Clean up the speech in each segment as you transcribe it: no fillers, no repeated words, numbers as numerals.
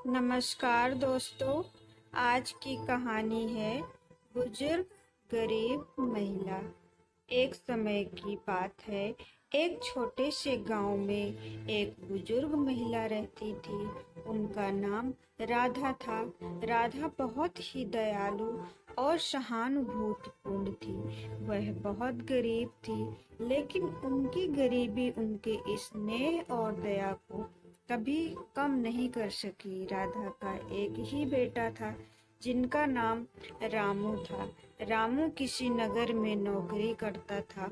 नमस्कार दोस्तों। आज की कहानी है बुजुर्ग गरीब महिला। एक समय की बात है। एक छोटे से गांव में एक बुजुर्ग महिला रहती थी। उनका नाम राधा था। राधा बहुत ही दयालु और सहानुभूतिपूर्ण थी। वह बहुत गरीब थी, लेकिन उनकी गरीबी उनके स्नेह और दया को कभी कम नहीं कर सकी। राधा का एक ही बेटा था, जिनका नाम रामू था। रामू किसी नगर में नौकरी करता था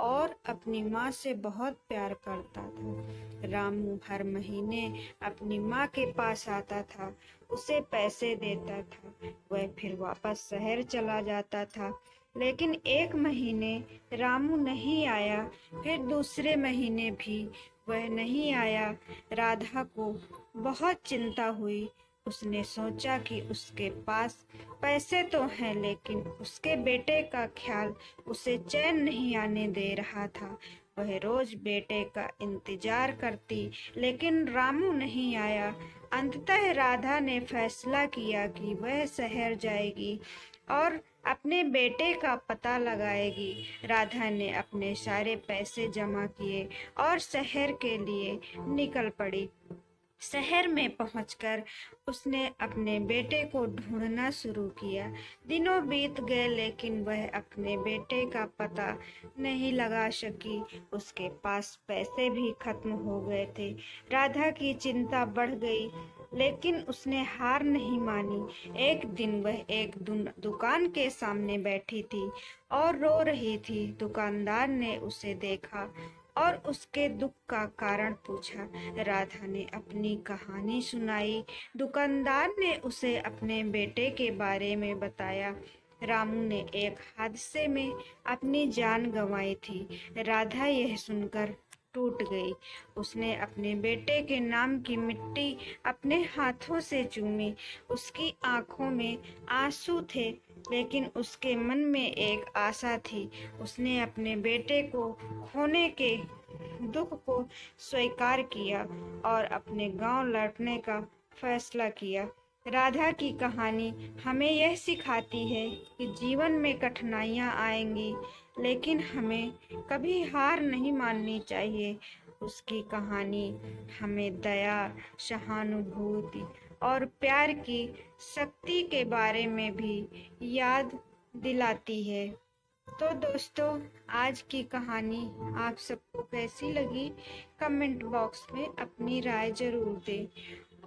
और अपनी माँ से बहुत प्यार करता था। रामू हर महीने अपनी माँ के पास आता था, उसे पैसे देता था। वह फिर वापस शहर चला जाता था। लेकिन एक महीने रामू नहीं आया, फिर दूसरे महीने भी वह नहीं आया। राधा को बहुत चिंता हुई। उसने सोचा कि उसके पास पैसे तो हैं, लेकिन उसके बेटे का ख्याल उसे चैन नहीं आने दे रहा था। वह रोज बेटे का इंतजार करती, लेकिन रामू नहीं आया। अंततः राधा ने फैसला किया कि वह शहर जाएगी और अपने बेटे का पता लगाएगी। राधा ने अपने सारे पैसे जमा किए और शहर के लिए निकल पड़ी। शहर में पहुंचकर उसने अपने बेटे को ढूंढना शुरू किया। दिनों बीत गए, लेकिन वह अपने बेटे का पता नहीं लगा सकी। उसके पास पैसे भी खत्म हो गए थे। राधा की चिंता बढ़ गई, लेकिन उसने हार नहीं मानी। एक दिन वह एक दुकान के सामने बैठी थी और रो रही थी। दुकानदार ने उसे देखा और उसके दुख का कारण पूछा। राधा ने अपनी कहानी सुनाई। दुकानदार ने उसे अपने बेटे के बारे में बताया। रामू ने एक हादसे में अपनी जान गंवाई थी। राधा यह सुनकर टूट गई। उसने अपने बेटे के नाम की मिट्टी अपने हाथों से चूमी। उसकी आंखों में आंसू थे, लेकिन उसके मन में एक आशा थी। उसने अपने बेटे को खोने के दुख को स्वीकार किया और अपने गांव लौटने का फैसला किया। राधा की कहानी हमें यह सिखाती है कि जीवन में कठिनाइयाँ आएंगी, लेकिन हमें कभी हार नहीं माननी चाहिए। उसकी कहानी हमें दया, सहानुभूति और प्यार की शक्ति के बारे में भी याद दिलाती है। तो दोस्तों, आज की कहानी आप सबको कैसी लगी, कमेंट बॉक्स में अपनी राय जरूर दें।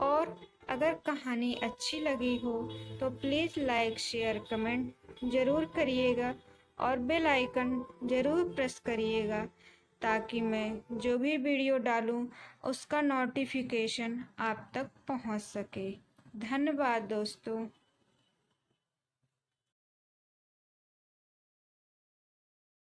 और अगर कहानी अच्छी लगी हो तो प्लीज़ लाइक, शेयर, कमेंट ज़रूर करिएगा और बेल आइकन ज़रूर प्रेस करिएगा, ताकि मैं जो भी वीडियो डालूं उसका नोटिफिकेशन आप तक पहुंच सके। धन्यवाद दोस्तों।